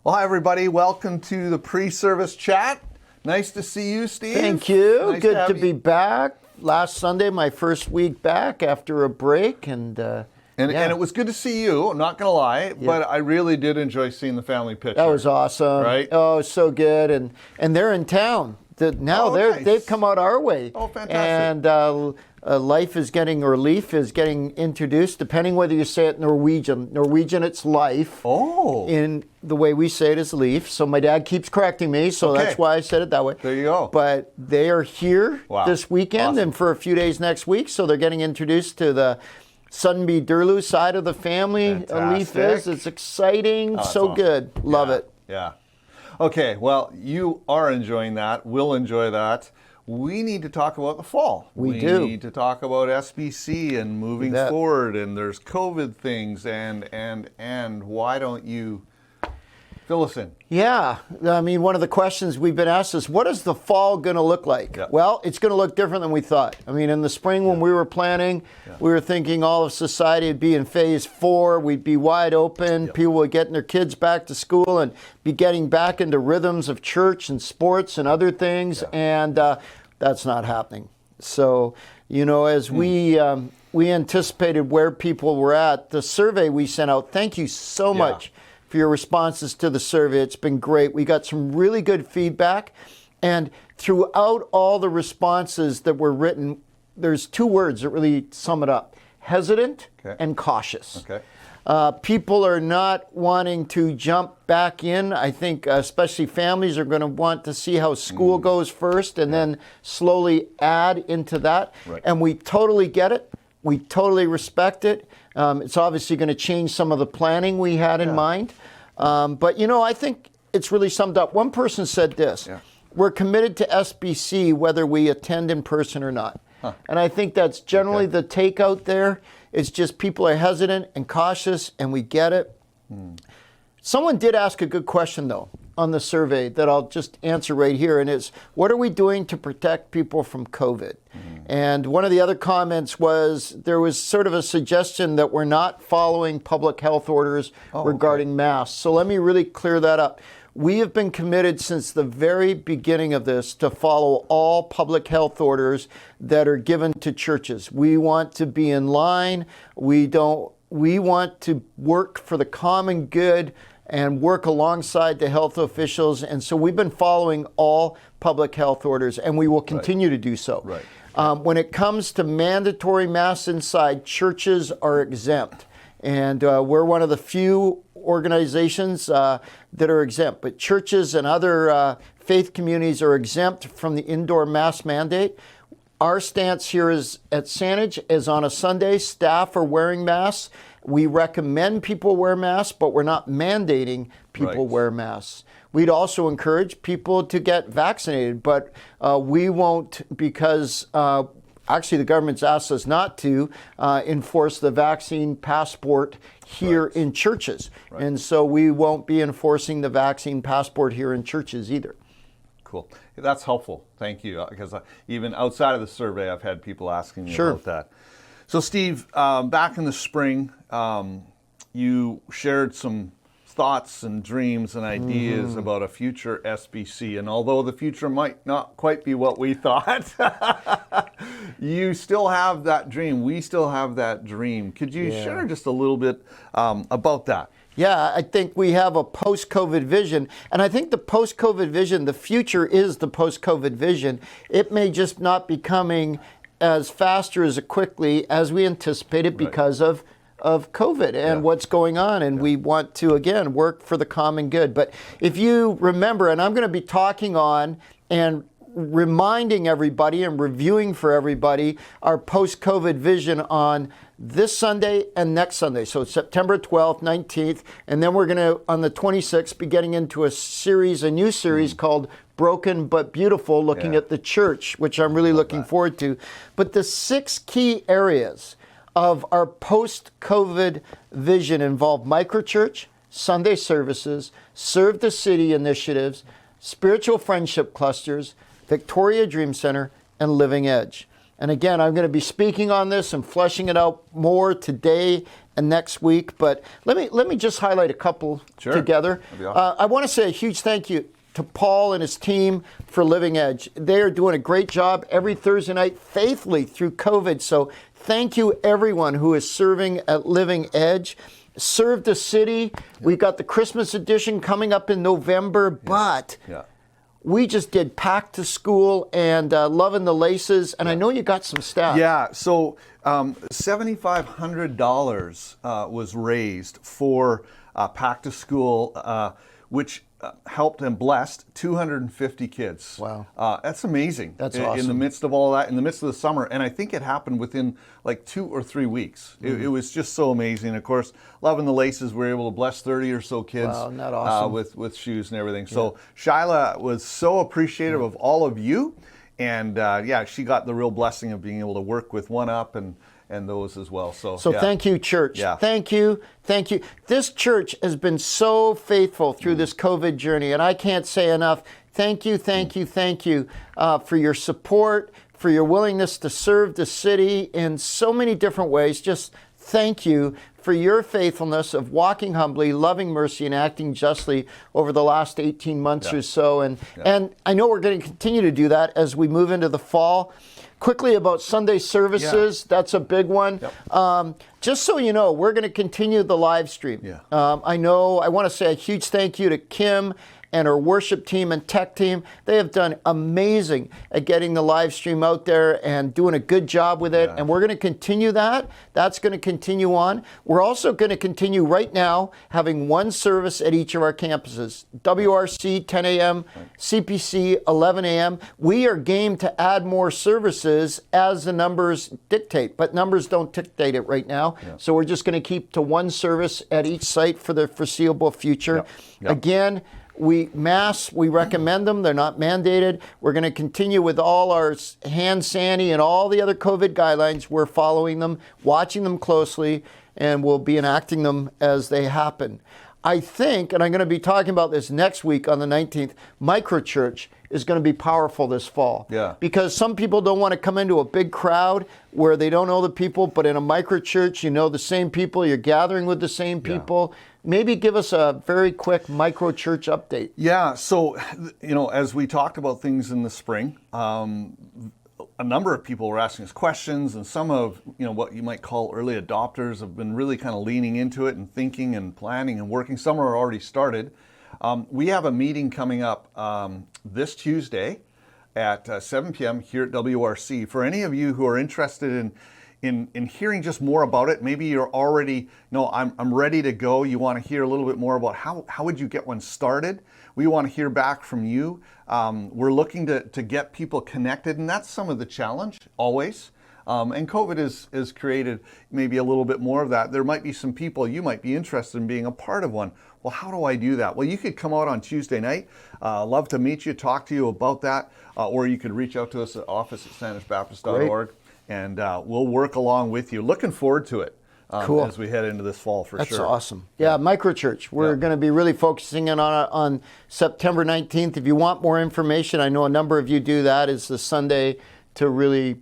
Well, hi, everybody. Welcome to the Preservice Chat. Nice to see you, Steve. Thank you. Nice Good to be back. Last Sunday, my first week back after a break. And it was good to see you, I'm not going to lie, but I really did enjoy seeing the family picture. That was awesome. Right? Oh, so good. And they're in town. Nice. They've come out our way. Oh, fantastic. And Leaf is getting introduced, depending whether you say it Norwegian. Norwegian, it's Life. Oh. In the way we say it is Leaf. So my dad keeps correcting me, so that's why I said it that way. There you go. But they are here this weekend and for a few days next week, so they're getting introduced to the Sundby Durlu side of the family. Leaf is. It's exciting. So awesome. Good. Love it. Yeah. Okay, well, you are enjoying that. We'll enjoy that. We need to talk about the fall. We need to talk about SBC and moving forward, and there's COVID things, and why don't you fill us in? Yeah, I mean, one of the questions we've been asked is, what is the fall going to look like? Yeah. Well, it's going to look different than we thought. I mean, in the spring when we were planning, we were thinking all of society would be in phase 4. We'd be wide open. People would get their kids back to school and be getting back into rhythms of church and sports and other things. And that's not happening. So, you know, as we anticipated where people were at, the survey we sent out, thank you so much for your responses to the survey. It's been great. We got some really good feedback. And throughout all the responses that were written, there's 2 words that really sum it up: hesitant and cautious. Okay. People are not wanting to jump back in. I think especially families are going to want to see how school goes first and then slowly add into that. Right. And we totally get it. We totally respect it. It's obviously going to change some of the planning we had in mind. But, you know, I think it's really summed up. One person said this: we're committed to SBC whether we attend in person or not. And I think that's generally the take out there. It's just people are hesitant and cautious, and we get it. Someone did ask a good question, though, on the survey that I'll just answer right here, and it's, what are we doing to protect people from COVID? And one of the other comments was there was sort of a suggestion that we're not following public health orders regarding masks. So let me really clear that up. We have been committed since the very beginning of this to follow all public health orders that are given to churches. We want to be in line. We want to work for the common good and work alongside the health officials. And so we've been following all public health orders, and we will continue to do so. When it comes to mandatory masks inside, churches are exempt. And we're one of the few organizations that are exempt. But churches and other faith communities are exempt from the indoor mask mandate. Our stance here is at Saanich is on a Sunday, staff are wearing masks. We recommend people wear masks, but we're not mandating people wear masks. We'd also encourage people to get vaccinated, but we won't, because actually the government's asked us not to enforce the vaccine passport here in churches. And so we won't be enforcing the vaccine passport here in churches either. Cool. That's helpful. Thank you. Because even outside of the survey, I've had people asking me about that. So Steve, back in the spring, you shared some thoughts and dreams and ideas about a future SBC. And although the future might not quite be what we thought, you still have that dream. We still have that dream. Could you share just a little bit about that? Yeah, I think we have a post-COVID vision. And I think the post-COVID vision, the future is the post-COVID vision. It may just not be coming as fast or as quickly as we anticipated because of COVID and what's going on. And we want to, again, work for the common good. But if you remember, and I'm going to be talking on and reminding everybody and reviewing for everybody our post-COVID vision on this Sunday and next Sunday. So September 12th, 19th, and then we're going to, on the 26th, be getting into a new series called Broken But Beautiful, looking at the church, which I'm really looking forward to. But the 6 key areas of our post-COVID vision involve microchurch, Sunday services, Serve the City initiatives, spiritual friendship clusters, Victoria Dream Center, and Living Edge. And again, I'm going to be speaking on this and fleshing it out more today and next week. But let me just highlight a couple together. That'd be awesome. I want to say a huge thank you to Paul and his team for Living Edge. They are doing a great job every Thursday night faithfully through COVID. So thank you everyone who is serving at Living Edge. Serve the city. We've got the Christmas edition coming up in November, but we just did Pack to School and Loving the Laces, and I know you got some stats. Yeah, so $7,500 was raised for Pack to School, which helped and blessed 250 kids. Wow. That's amazing. That's awesome. In the midst of all that, in the midst of the summer. And I think it happened within like 2 or 3 weeks. It was just so amazing. Of course, Loving the Laces, we were able to bless 30 or so kids. Wow, not awesome. With shoes and everything. So Shyla was so appreciative of all of you. And she got the real blessing of being able to work with One Up and those as well. So thank you, church. Yeah. Thank you. This church has been so faithful through this COVID journey, and I can't say enough. Thank you for your support, for your willingness to serve the city in so many different ways. Just thank you for your faithfulness of walking humbly, loving mercy, and acting justly over the last 18 months or so. And I know we're going to continue to do that as we move into the fall. Quickly about Sunday services, that's a big one. Just so you know, we're going to continue the live stream. I want to say a huge thank you to Kim and her worship team and tech team. They have done amazing at getting the live stream out there and doing a good job with it. And we're going to continue that. That's going to continue on. We're also going to continue right now having one service at each of our campuses. WRC 10 a.m., CPC 11 a.m. We are game to add more services as the numbers dictate, but numbers don't dictate it right now. So we're just going to keep to one service at each site for the foreseeable future. Again, we recommend them. They're not mandated. We're going to continue with all our hand sanitizer and all the other COVID guidelines. We're following them, watching them closely, and we'll be enacting them as they happen. I think, and I'm going to be talking about this next week on the 19th, microchurch is going to be powerful this fall. Because some people don't want to come into a big crowd where they don't know the people, but in a microchurch, you know the same people, you're gathering with the same people. Maybe give us a very quick microchurch update. Yeah, so, as we talked about things in the spring, a number of people were asking us questions, and some of what you might call early adopters have been really kind of leaning into it and thinking and planning and working. Some are already started. We have a meeting coming up this Tuesday at 7 p.m. here at WRC. For any of you who are interested in hearing just more about it, maybe you're already, I'm ready to go. You want to hear a little bit more about how would you get one started? We want to hear back from you. We're looking to get people connected, and that's some of the challenge always. And COVID has created maybe a little bit more of that. There might be some people you might be interested in being a part of one. Well, how do I do that? Well, you could come out on Tuesday night. Love to meet you, talk to you about that, or you could reach out to us at office@sanishbaptist.org, and we'll work along with you. Looking forward to it as we head into this fall for sure. That's awesome. Yeah, microchurch. We're going to be really focusing in on it on September 19th. If you want more information, I know a number of you do that. It's the Sunday to really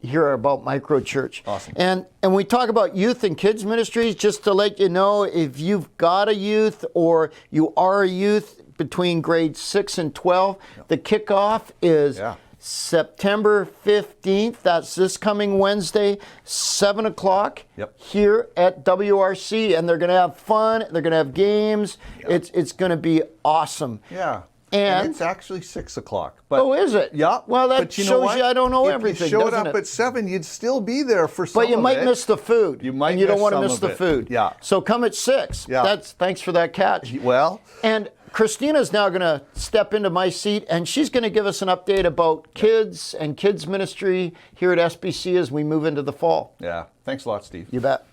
hear about microchurch. Awesome. And we talk about youth and kids ministries, just to let you know, if you've got a youth or you are a youth between grades 6 and 12, the kickoff is September 15th. That's this coming Wednesday, 7 o'clock here at WRC. And they're going to have fun. They're going to have games. It's going to be awesome. Yeah. And it's actually 6 o'clock. But, oh, is it? Yeah. Well, that shows you I don't know everything, If you showed doesn't up it? at 7, you'd still be there for some But you might miss the food. You might and you don't miss want to some miss of the it. food. Yeah. So come at 6. Yeah. Thanks for that catch. Well. And Christina's now going to step into my seat, and she's going to give us an update about kids and kids ministry here at SBC as we move into the fall. Yeah. Thanks a lot, Steve. You bet.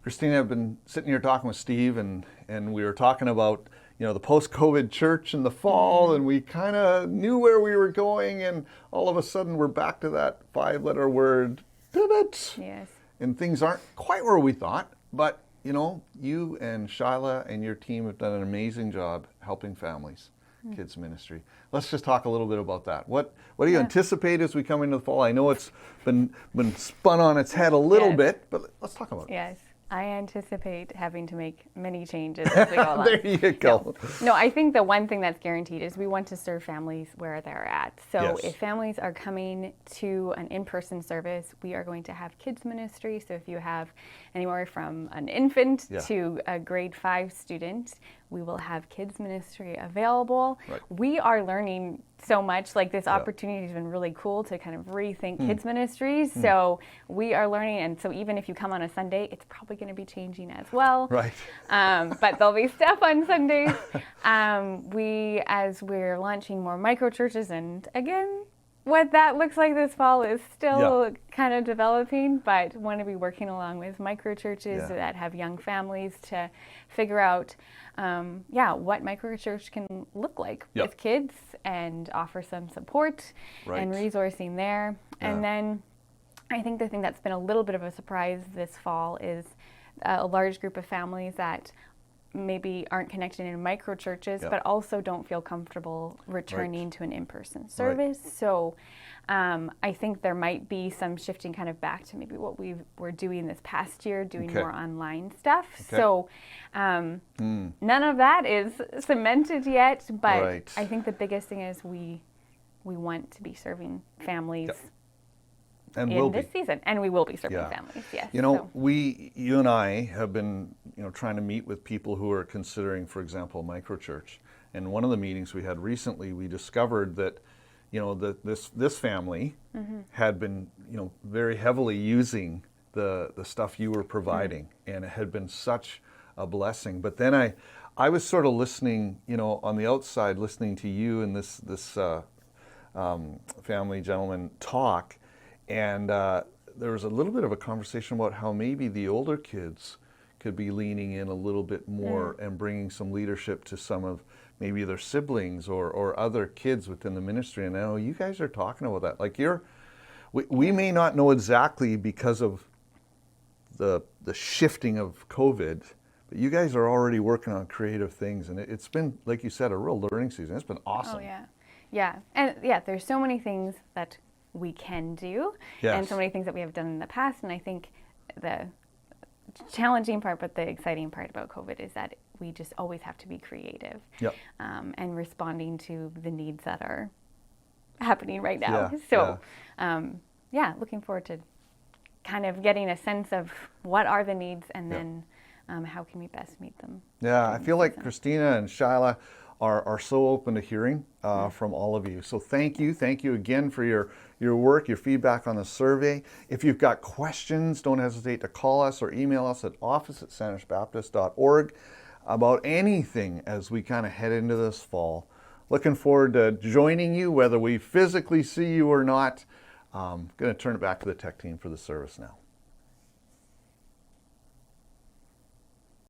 Christina, I've been sitting here talking with Steve, and we were talking about the post-COVID church in the fall, and we kind of knew where we were going, and all of a sudden we're back to that 5-letter word, pivot. Yes. And things aren't quite where we thought, but you and Shyla and your team have done an amazing job helping families kids ministry. Let's just talk a little bit about that. What do you anticipate as we come into the fall? I know it's been spun on its head a little bit, but let's talk about it. Yes. I anticipate having to make many changes as we go along. There you go. No, I think the one thing that's guaranteed is we want to serve families where they're at. So if families are coming to an in-person service, we are going to have kids ministry. So if you have anywhere from an infant to a grade 5 student, we will have kids ministry available. Right. We are learning so much. Like, this opportunity has been really cool to kind of rethink kids ministries. So we are learning, and so even if you come on a Sunday, it's probably going to be changing as well. Right. But there'll be stuff on Sundays. As we're launching more micro churches, and again, what that looks like this fall is still kind of developing, but want to be working along with micro churches that have young families to figure out what micro church can look like with kids, and offer some support and resourcing there. And then I think the thing that's been a little bit of a surprise this fall is a large group of families that maybe aren't connected in micro churches, but also don't feel comfortable returning to an in-person service. So I think there might be some shifting kind of back to maybe what we were doing this past year, doing more online stuff. So none of that is cemented yet, but I think the biggest thing is we want to be serving families and in this season, and we will be serving families. Yes. You know, you and I have been, trying to meet with people who are considering, for example, microchurch. And one of the meetings we had recently, we discovered that, this family had been, very heavily using the stuff you were providing, and it had been such a blessing. But then I was sort of listening, on the outside, listening to you and this family gentleman talk. And there was a little bit of a conversation about how maybe the older kids could be leaning in a little bit more and bringing some leadership to some of maybe their siblings or other kids within the ministry. And I know you guys are talking about that. Like we may not know exactly because of the shifting of COVID, but you guys are already working on creative things. And it's been, like you said, a real learning season. It's been awesome. Oh, yeah. Yeah. And there's so many things that we can do, and so many things that we have done in the past. And I think the challenging part, but the exciting part about COVID is that we just always have to be creative and responding to the needs that are happening right now. Looking forward to kind of getting a sense of what are the needs, and then how can we best meet them. Yeah, I feel like Christina and Shyla are so open to hearing from all of you. So thank you again for your work, your feedback on the survey. If you've got questions, don't hesitate to call us or email us at office@sandishbaptist.org about anything as we kind of head into this fall. Looking forward to joining you, whether we physically see you or not. Going to turn it back to the tech team for the service now.